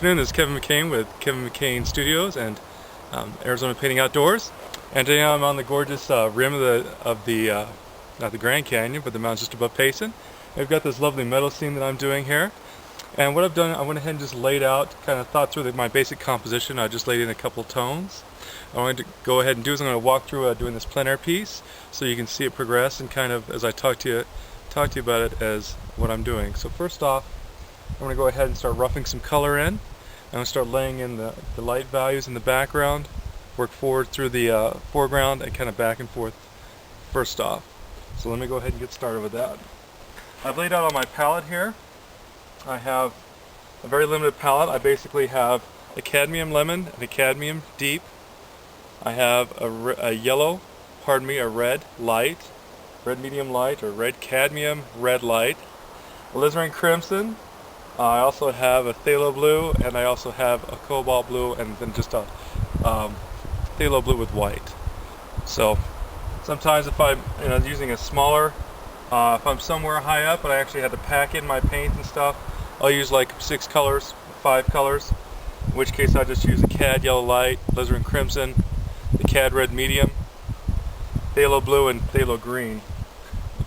afternoon, this is Kevin McCain with Kevin McCain Studios and Arizona Painting Outdoors. And today I'm on the gorgeous rim of the not the Grand Canyon, but the mountains just above Payson. I've got this lovely meadow scene that I'm doing here. And what I've done, I went ahead and just laid out, kind of thought through my basic composition. I just laid in a couple tones. What I'm going to go ahead and do is I'm going to walk through doing this plein air piece so you can see it progress and kind of as I talk to you about it as what I'm doing. So first off, I'm going to go ahead and start roughing some color in. I'm going to start laying in the light values in the background, work forward through the foreground and kind of back and forth first off. So let me go ahead and get started with that. I've laid out on my palette here. I have a very limited palette. I basically have a cadmium lemon and a cadmium deep. I have a red light, red medium light, or red cadmium red light, alizarin crimson. I also have a phthalo blue, and I also have a cobalt blue, and then just a phthalo blue with white. So sometimes if I'm using a smaller, if I'm somewhere high up and I actually had to pack in my paint and stuff, I'll use like 6 colors, 5 colors, in which case I just use a cad yellow light, alizarin crimson, the cad red medium, phthalo blue, and phthalo green.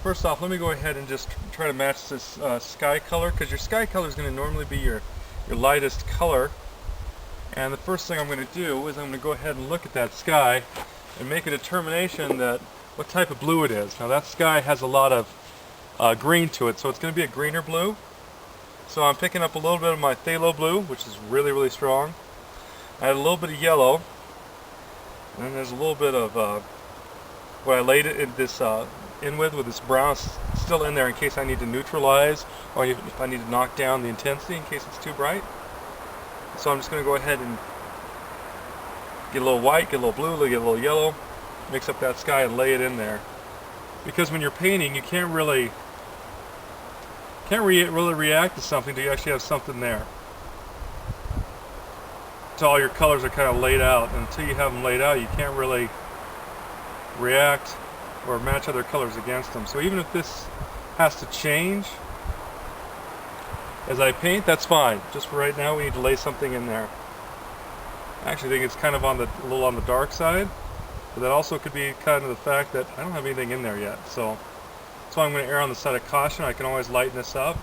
First off, let me go ahead and just try to match this sky color, because your sky color is going to normally be your lightest color. And the first thing I'm going to do is I'm going to go ahead and look at that sky and make a determination that what type of blue it is. Now that sky has a lot of green to it, so it's going to be a greener blue. So I'm picking up a little bit of my phthalo blue, which is really, really strong. I had a little bit of yellow, and then there's a little bit of what I laid it in this in with this brown still in there in case I need to neutralize or if I need to knock down the intensity in case it's too bright. So I'm just going to go ahead and get a little white, get a little blue, get a little yellow, mix up that sky and lay it in there. Because when you're painting, you can't really react to something till you actually have something there. Until all your colors are kind of laid out. And until you have them laid out, you can't really react or match other colors against them. So even if this has to change as I paint, that's fine. Just for right now, we need to lay something in there. I actually think it's kind of a little on the dark side, but that also could be kind of the fact that I don't have anything in there yet. So that's why I'm going to err on the side of caution. I can always lighten this up.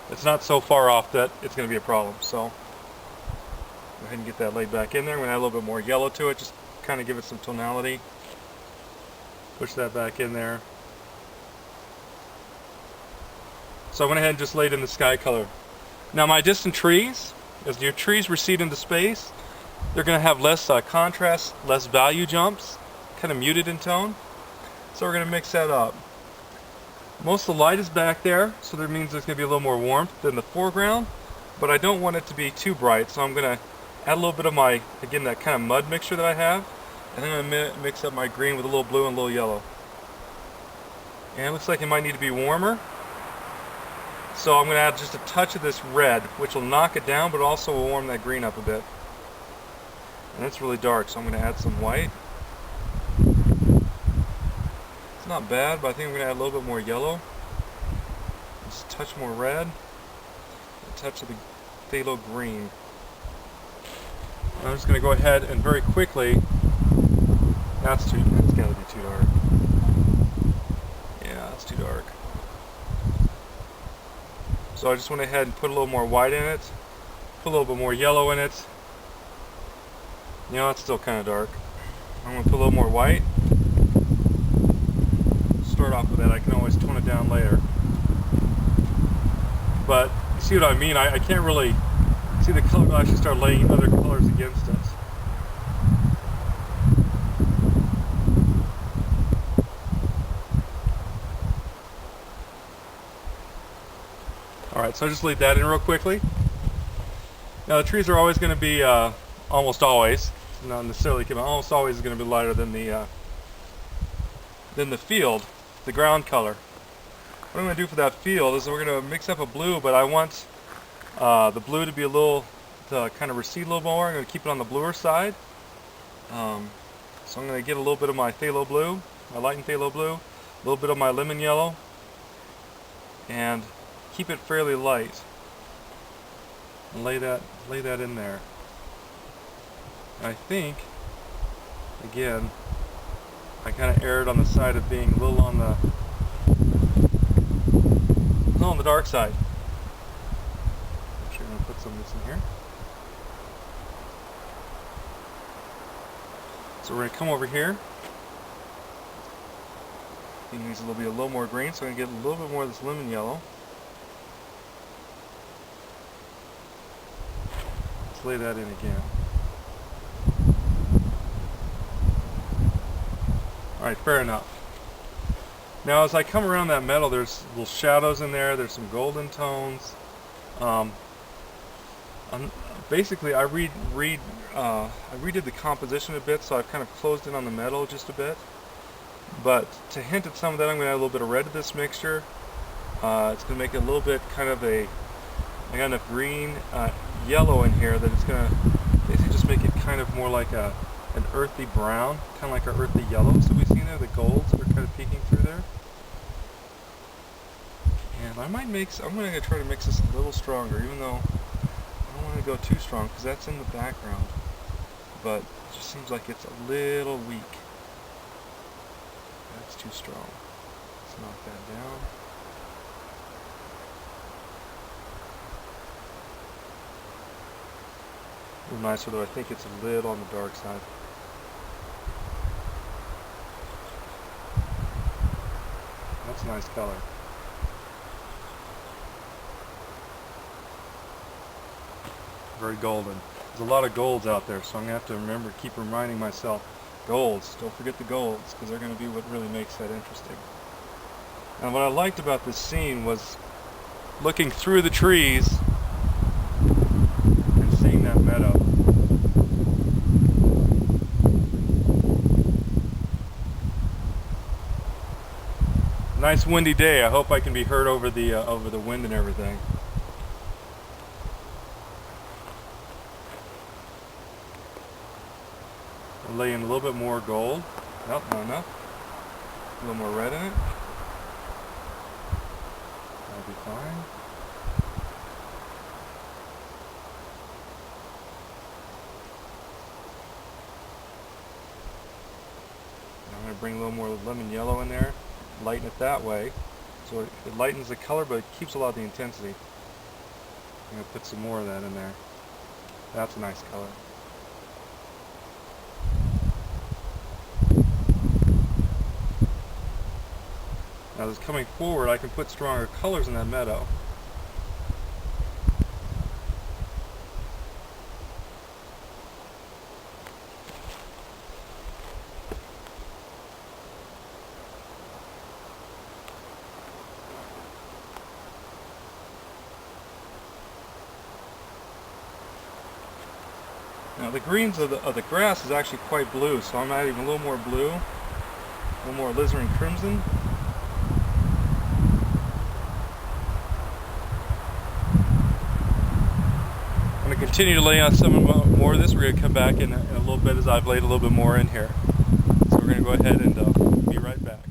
It's not so far off that it's going to be a problem. So go ahead and get that laid back in there. I'm going to add a little bit more yellow to it, just kind of give it some tonality. Push that back in there. So I went ahead and just laid in the sky color. Now my distant trees, as your trees recede into space, they're going to have less contrast, less value jumps, kind of muted in tone. So we're going to mix that up. Most of the light is back there, so that means there's going to be a little more warmth than the foreground, but I don't want it to be too bright, so I'm going to add a little bit of my, again, that kind of mud mixture that I have. And then I'm going to mix up my green with a little blue and a little yellow. And it looks like it might need to be warmer. So I'm going to add just a touch of this red, which will knock it down, but also will warm that green up a bit. And it's really dark, so I'm going to add some white. It's not bad, but I think I'm going to add a little bit more yellow. Just a touch more red. A touch of the phthalo green. And I'm just going to go ahead and very quickly... That's got to be too dark. Yeah, that's too dark. So I just went ahead and put a little more white in it, put a little bit more yellow in it. You know, it's still kind of dark. I'm going to put a little more white. Start off with that. I can always tone it down later. But you see what I mean? I can't really see the color will actually start laying other colors against it. Alright, so I just laid that in real quickly. Now the trees are always going to be, almost always, not necessarily, almost always going to be lighter than the field, the ground color. What I'm going to do for that field is we're going to mix up a blue, but I want the blue to be to kind of recede a little more. I'm going to keep it on the bluer side. So I'm going to get a little bit of my phthalo blue, my lightened phthalo blue, a little bit of my lemon yellow, and keep it fairly light. and lay that in there. And I think, again, I kind of erred on the side of being a little on the dark side. I'm sure I'm going to put some of this in here. So we're going to come over here. It needs a little more green, so I'm going to get a little bit more of this lemon yellow. Let's lay that in again. Alright, fair enough. Now as I come around that metal, there's little shadows in there, there's some golden tones. Basically, I redid the composition a bit, so I've kind of closed in on the metal just a bit. But to hint at some of that, I'm going to add a little bit of red to this mixture. It's going to make it a little bit kind of I got enough green, yellow in here that it's going to basically just make it kind of more like an earthy brown, kind of like our earthy yellows that we've seen there, the golds that are kind of peeking through there. And I'm going to try to mix this a little stronger, even though I don't want to go too strong because that's in the background. But it just seems like it's a little weak. That's too strong. Let's knock that down. A little nicer, though I think it's a little on the dark side. That's a nice color. Very golden. There's a lot of golds out there, so I'm going to have to keep reminding myself, golds, don't forget the golds, because they're going to be what really makes that interesting. And what I liked about this scene was looking through the trees and seeing that meadow. Nice windy day. I hope I can be heard over the wind and everything. I'll lay in a little bit more gold. Nope, not enough. A little more red in it. That'll be fine. I'm going to bring a little more lemon yellow in there. Lighten it that way. So it lightens the color, but it keeps a lot of the intensity. I'm going to put some more of that in there. That's a nice color. Now as coming forward, I can put stronger colors in that meadow. Now the greens of the grass is actually quite blue, so I'm adding a little more blue, a little more alizarin crimson. I'm going to continue to lay on some more of this. We're going to come back in a little bit as I've laid a little bit more in here. So we're going to go ahead and be right back.